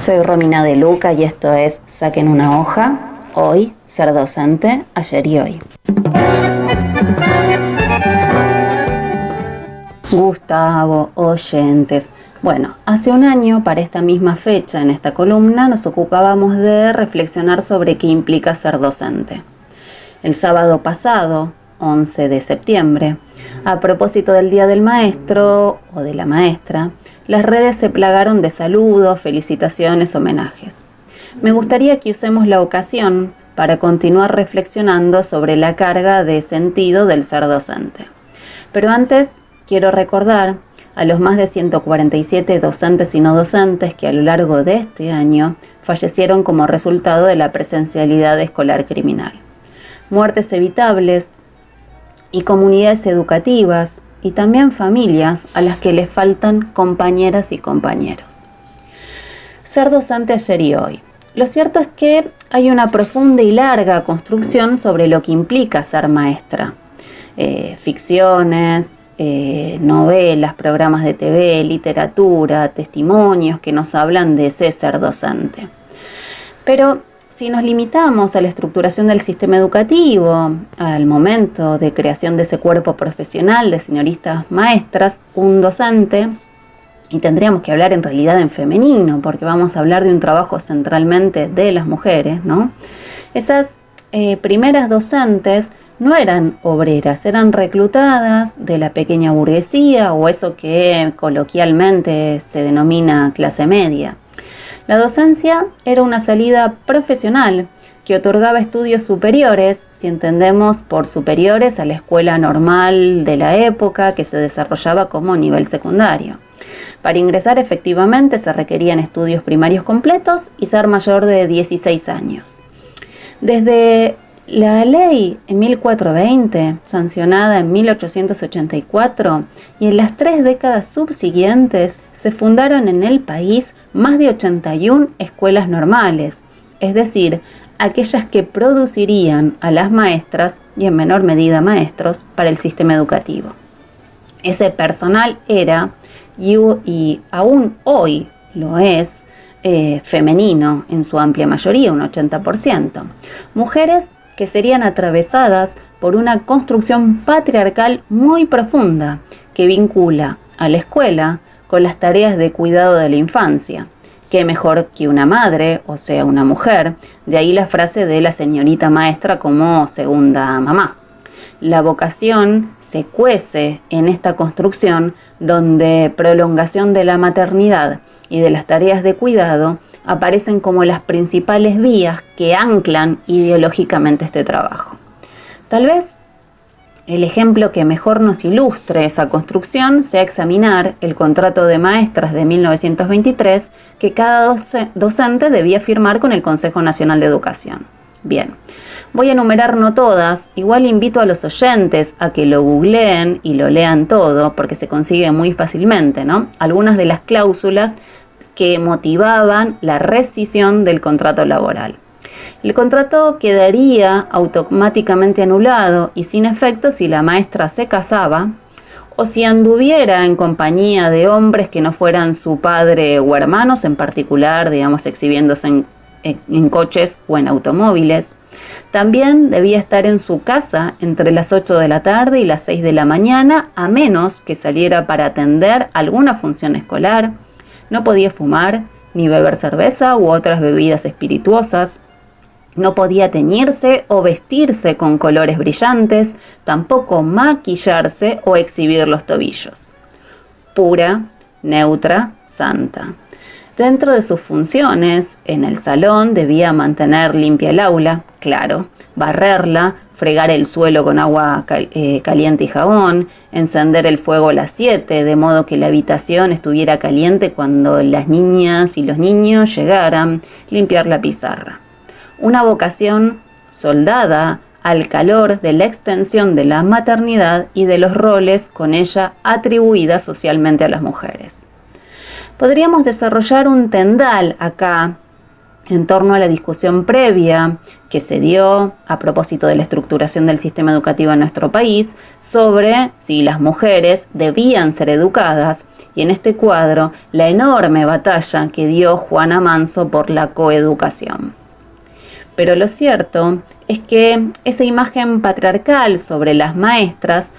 Soy Romina de Luca y esto es Saquen una hoja. Hoy, ser docente, ayer y hoy. Gustavo, oyentes. Bueno, hace un año, para esta misma fecha, en esta columna, nos ocupábamos de reflexionar sobre qué implica ser docente. El sábado pasado, 11 de septiembre, a propósito del Día del Maestro o de la Maestra, las redes se plagaron de saludos, felicitaciones, homenajes. Me gustaría que usemos la ocasión para continuar reflexionando sobre la carga de sentido del ser docente. Pero antes, quiero recordar a los más de 147 docentes y no docentes que a lo largo de este año fallecieron como resultado de la presencialidad escolar criminal. Muertes evitables y comunidades educativas y también familias a las que les faltan compañeras y compañeros. Ser docente ayer y hoy. Lo cierto es que hay una profunda y larga construcción sobre lo que implica ser maestra. Ficciones, novelas, programas de TV, literatura, testimonios que nos hablan de ese ser docente. Pero si nos limitamos a la estructuración del sistema educativo, al momento de creación de ese cuerpo profesional de señoristas maestras, un docente, y tendríamos que hablar en realidad en femenino, porque vamos a hablar de un trabajo centralmente de las mujeres, ¿no? Esas primeras docentes no eran obreras, eran reclutadas de la pequeña burguesía o eso que coloquialmente se denomina clase media. La docencia era una salida profesional que otorgaba estudios superiores, si entendemos por superiores a la escuela normal de la época que se desarrollaba como nivel secundario. Para ingresar efectivamente se requerían estudios primarios completos y ser mayor de 16 años. Desde la ley 1420, sancionada en 1884, y en las 3 décadas subsiguientes se fundaron en el país más de 81 escuelas normales, es decir, aquellas que producirían a las maestras y en menor medida maestros para el sistema educativo. Ese personal era, y aún hoy lo es, femenino en su amplia mayoría, un 80%. Mujeres que serían atravesadas por una construcción patriarcal muy profunda que vincula a la escuela con las tareas de cuidado de la infancia. Qué mejor que una madre, o sea, una mujer, de ahí la frase de la señorita maestra como segunda mamá. La vocación se cuece en esta construcción donde prolongación de la maternidad y de las tareas de cuidado aparecen como las principales vías que anclan ideológicamente este trabajo. Tal vez el ejemplo que mejor nos ilustre esa construcción sea examinar el contrato de maestras de 1923 que cada docente debía firmar con el Consejo Nacional de Educación. Bien, voy a enumerar no todas, igual invito a los oyentes a que lo googleen y lo lean todo porque se consigue muy fácilmente, ¿no? Algunas de las cláusulas que motivaban la rescisión del contrato laboral. El contrato quedaría automáticamente anulado y sin efecto si la maestra se casaba o si anduviera en compañía de hombres que no fueran su padre o hermanos, en particular, digamos, exhibiéndose en coches o en automóviles. También debía estar en su casa entre las 8 de la tarde y las 6 de la mañana, a menos que saliera para atender alguna función escolar. No podía fumar ni beber cerveza u otras bebidas espirituosas. No podía teñirse o vestirse con colores brillantes, tampoco maquillarse o exhibir los tobillos. Pura, neutra, santa. Dentro de sus funciones, en el salón debía mantener limpia el aula, claro, barrerla, fregar el suelo con agua caliente y jabón, encender el fuego a las 7, de modo que la habitación estuviera caliente cuando las niñas y los niños llegaran, limpiar la pizarra. Una vocación soldada al calor de la extensión de la maternidad y de los roles con ella atribuidas socialmente a las mujeres. Podríamos desarrollar un tendal acá en torno a la discusión previa que se dio a propósito de la estructuración del sistema educativo en nuestro país sobre si las mujeres debían ser educadas, y en este cuadro la enorme batalla que dio Juana Manso por la coeducación. Pero lo cierto es que esa imagen patriarcal sobre las maestras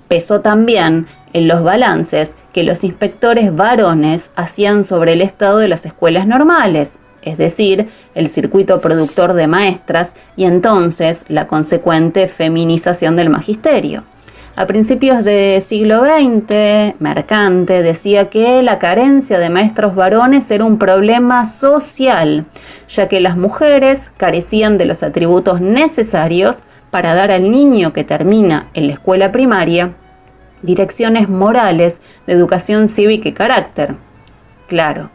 pesó también en los balances que los inspectores varones hacían sobre el estado de las escuelas normales, es decir, el circuito productor de maestras y entonces la consecuente feminización del magisterio. A principios del siglo XX, Mercante decía que la carencia de maestros varones era un problema social, ya que las mujeres carecían de los atributos necesarios para dar al niño que termina en la escuela primaria direcciones morales de educación cívica y carácter. Claro,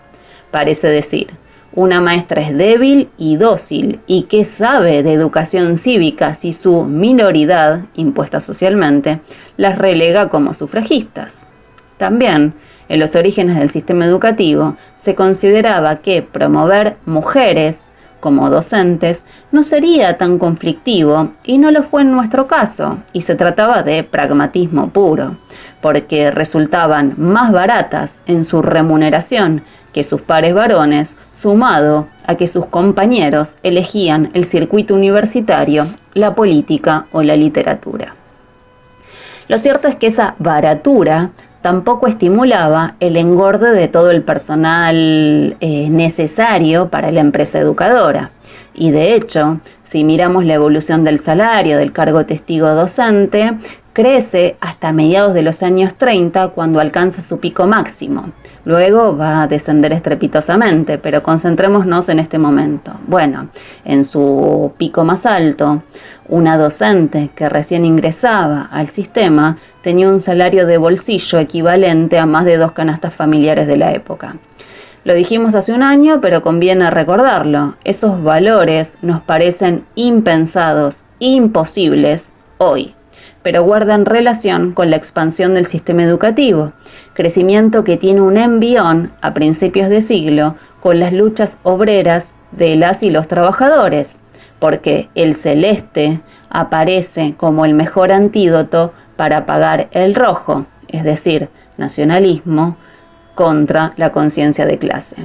parece decir, una maestra es débil y dócil, ¿y qué sabe de educación cívica si su minoridad, impuesta socialmente, las relega como sufragistas? También, en los orígenes del sistema educativo, se consideraba que promover mujeres como docentes no sería tan conflictivo, y no lo fue en nuestro caso, y se trataba de pragmatismo puro, porque resultaban más baratas en su remuneración que sus pares varones, sumado a que sus compañeros elegían el circuito universitario, la política o la literatura. Lo cierto es que esa baratura tampoco estimulaba el engorde de todo el personal necesario para la empresa educadora. Y de hecho, si miramos la evolución del salario del cargo testigo docente, crece hasta mediados de los años 30 cuando alcanza su pico máximo. Luego va a descender estrepitosamente, pero concentrémonos en este momento. Bueno, en su pico más alto, una docente que recién ingresaba al sistema tenía un salario de bolsillo equivalente a más de 2 canastas familiares de la época. Lo dijimos hace un año, pero conviene recordarlo. Esos valores nos parecen impensados, imposibles hoy, pero guardan relación con la expansión del sistema educativo, crecimiento que tiene un envión a principios de siglo con las luchas obreras de las y los trabajadores, porque el celeste aparece como el mejor antídoto para apagar el rojo, es decir, nacionalismo, contra la conciencia de clase.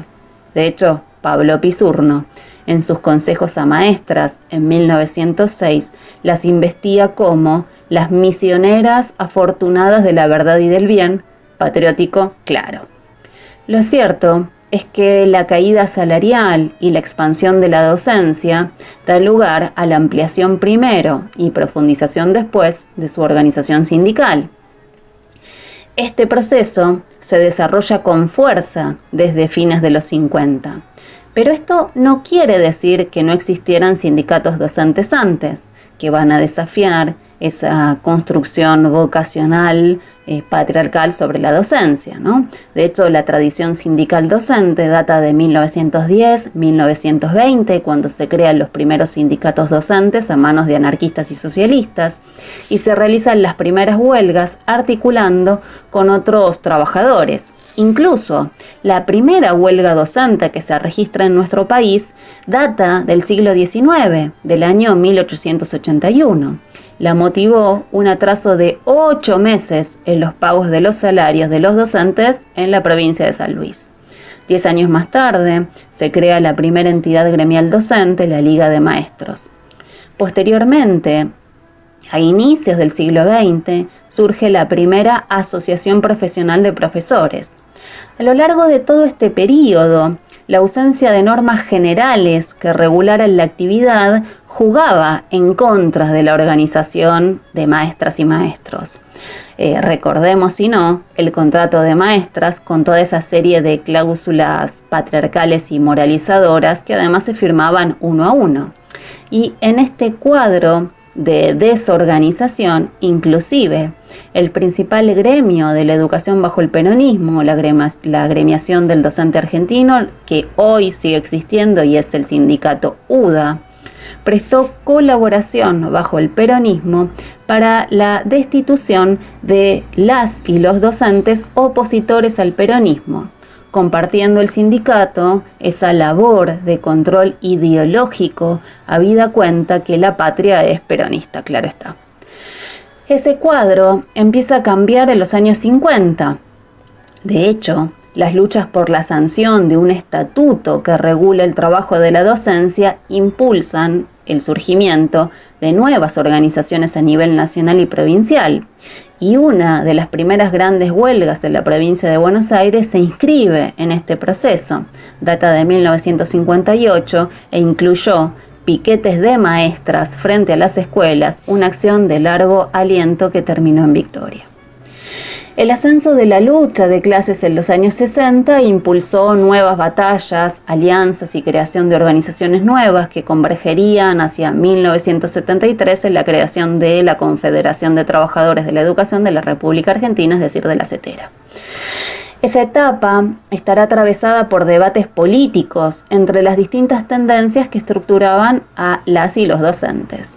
De hecho, Pablo Pisurno, en sus consejos a maestras en 1906, las investía como las misioneras afortunadas de la verdad y del bien, patriótico claro. Lo cierto es que la caída salarial y la expansión de la docencia da lugar a la ampliación primero y profundización después de su organización sindical. Este proceso se desarrolla con fuerza desde fines de los 50, pero esto no quiere decir que no existieran sindicatos docentes antes, que van a desafiar esa construcción vocacional patriarcal sobre la docencia, ¿no? De hecho, la tradición sindical docente data de 1910-1920, cuando se crean los primeros sindicatos docentes a manos de anarquistas y socialistas, y se realizan las primeras huelgas articulando con otros trabajadores. Incluso la primera huelga docente que se registra en nuestro país data del siglo XIX, del año 1881. La motivó un atraso de 8 meses en los pagos de los salarios de los docentes en la provincia de San Luis. 10 años más tarde, se crea la primera entidad gremial docente, la Liga de Maestros. Posteriormente, a inicios del siglo XX, surge la primera Asociación Profesional de Profesores. A lo largo de todo este periodo, la ausencia de normas generales que regularan la actividad jugaba en contra de la organización de maestras y maestros. Recordemos, si no, el contrato de maestras con toda esa serie de cláusulas patriarcales y moralizadoras que además se firmaban uno a uno. Y en este cuadro de desorganización, inclusive, el principal gremio de la educación bajo el peronismo, la gremiación del docente argentino, que hoy sigue existiendo y es el sindicato UDA, prestó colaboración bajo el peronismo para la destitución de las y los docentes opositores al peronismo, compartiendo el sindicato esa labor de control ideológico, habida cuenta que la patria es peronista, claro está. Ese cuadro empieza a cambiar en los años 50. De hecho, las luchas por la sanción de un estatuto que regula el trabajo de la docencia impulsan el surgimiento de nuevas organizaciones a nivel nacional y provincial. Y una de las primeras grandes huelgas en la provincia de Buenos Aires se inscribe en este proceso. Data de 1958 e incluyó piquetes de maestras frente a las escuelas, una acción de largo aliento que terminó en victoria. El ascenso de la lucha de clases en los años 60 impulsó nuevas batallas, alianzas y creación de organizaciones nuevas que convergerían hacia 1973 en la creación de la Confederación de Trabajadores de la Educación de la República Argentina, es decir, de la CETERA. Esa etapa estará atravesada por debates políticos entre las distintas tendencias que estructuraban a las y los docentes.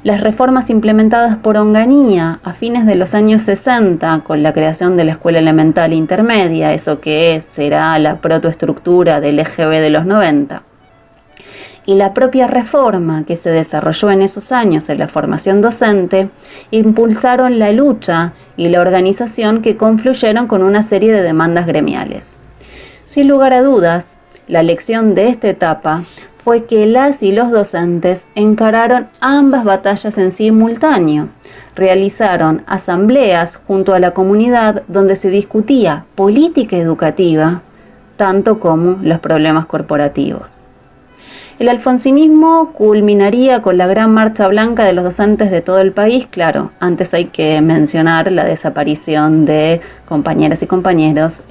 Las reformas implementadas por Onganía a fines de los años 60 con la creación de la Escuela Elemental Intermedia, eso que será la protoestructura del EGB de los 90, y la propia reforma que se desarrolló en esos años en la formación docente, impulsaron la lucha y la organización que confluyeron con una serie de demandas gremiales. Sin lugar a dudas, la lección de esta etapa fue que las y los docentes encararon ambas batallas en simultáneo. Realizaron asambleas junto a la comunidad donde se discutía política educativa, tanto como los problemas corporativos. El alfonsinismo culminaría con la gran marcha blanca de los docentes de todo el país. Claro, antes hay que mencionar la desaparición de compañeras y compañeros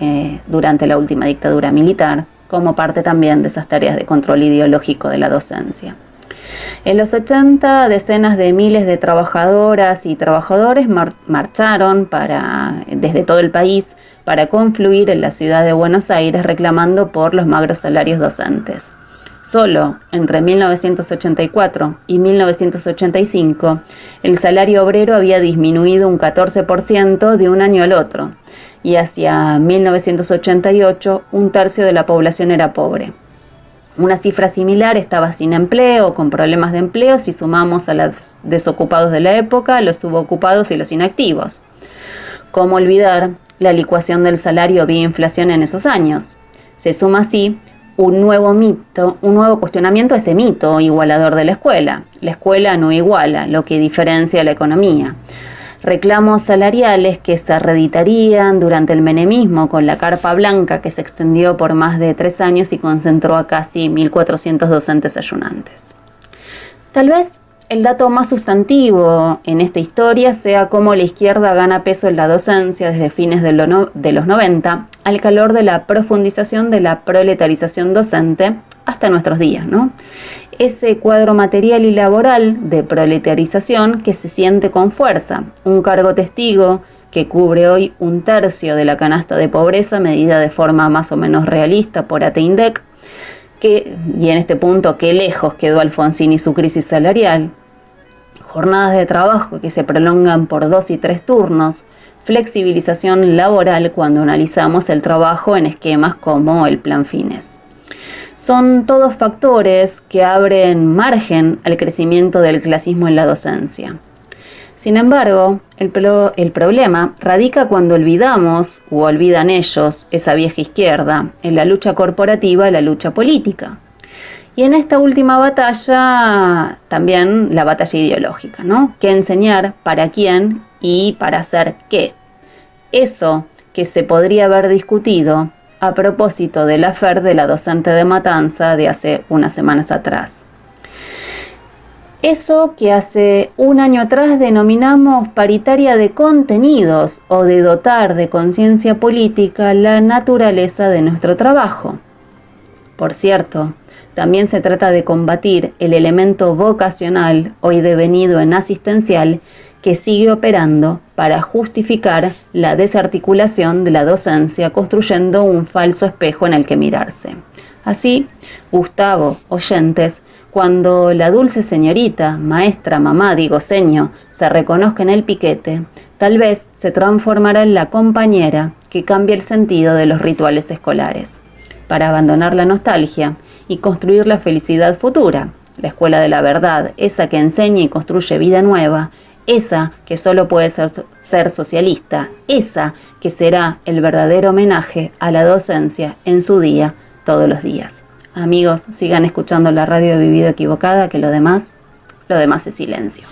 durante la última dictadura militar, como parte también de esas tareas de control ideológico de la docencia. En los 80, decenas de miles de trabajadoras y trabajadores marcharon desde todo el país para confluir en la ciudad de Buenos Aires reclamando por los magros salarios docentes. Solo entre 1984 y 1985, el salario obrero había disminuido un 14% de un año al otro, y hacia 1988 un tercio de la población era pobre. Una cifra similar estaba sin empleo, con problemas de empleo, si sumamos a los desocupados de la época, los subocupados y los inactivos. ¿Cómo olvidar la licuación del salario vía inflación en esos años? Se suma así un nuevo cuestionamiento a ese mito igualador de la escuela. La escuela no iguala, lo que diferencia la economía. Reclamos salariales que se reeditarían durante el menemismo con la carpa blanca que se extendió por más de 3 años y concentró a casi 1.400 docentes ayunantes. Tal vez el dato más sustantivo en esta historia sea cómo la izquierda gana peso en la docencia desde fines de los 90 al calor de la profundización de la proletarización docente hasta nuestros días, ¿no? Ese cuadro material y laboral de proletarización que se siente con fuerza, un cargo testigo que cubre hoy un tercio de la canasta de pobreza medida de forma más o menos realista por ATEINDEC, y en este punto qué lejos quedó Alfonsín y su crisis salarial, jornadas de trabajo que se prolongan por 2 y 3 turnos, flexibilización laboral cuando analizamos el trabajo en esquemas como el Plan Fines. Son todos factores que abren margen al crecimiento del clasismo en la docencia. Sin embargo, el problema radica cuando olvidamos, o olvidan ellos, esa vieja izquierda, en la lucha corporativa y la lucha política. Y en esta última batalla, también la batalla ideológica, ¿no? ¿Qué enseñar, para quién y para hacer qué? Eso que se podría haber discutido a propósito del afer de la docente de Matanza de hace unas semanas atrás. Eso que hace un año atrás denominamos paritaria de contenidos o de dotar de conciencia política la naturaleza de nuestro trabajo. Por cierto, también se trata de combatir el elemento vocacional, hoy devenido en asistencial, que sigue operando para justificar la desarticulación de la docencia, construyendo un falso espejo en el que mirarse. Así, Gustavo, oyentes, cuando la dulce señorita, maestra, mamá, digo seño, se reconozca en el piquete, tal vez se transformará en la compañera que cambie el sentido de los rituales escolares, para abandonar la nostalgia y construir la felicidad futura, la escuela de la verdad, esa que enseña y construye vida nueva, esa que solo puede ser socialista, esa que será el verdadero homenaje a la docencia en su día, todos los días. Amigos, sigan escuchando la radio de Vivido Equivocada, que lo demás es silencio.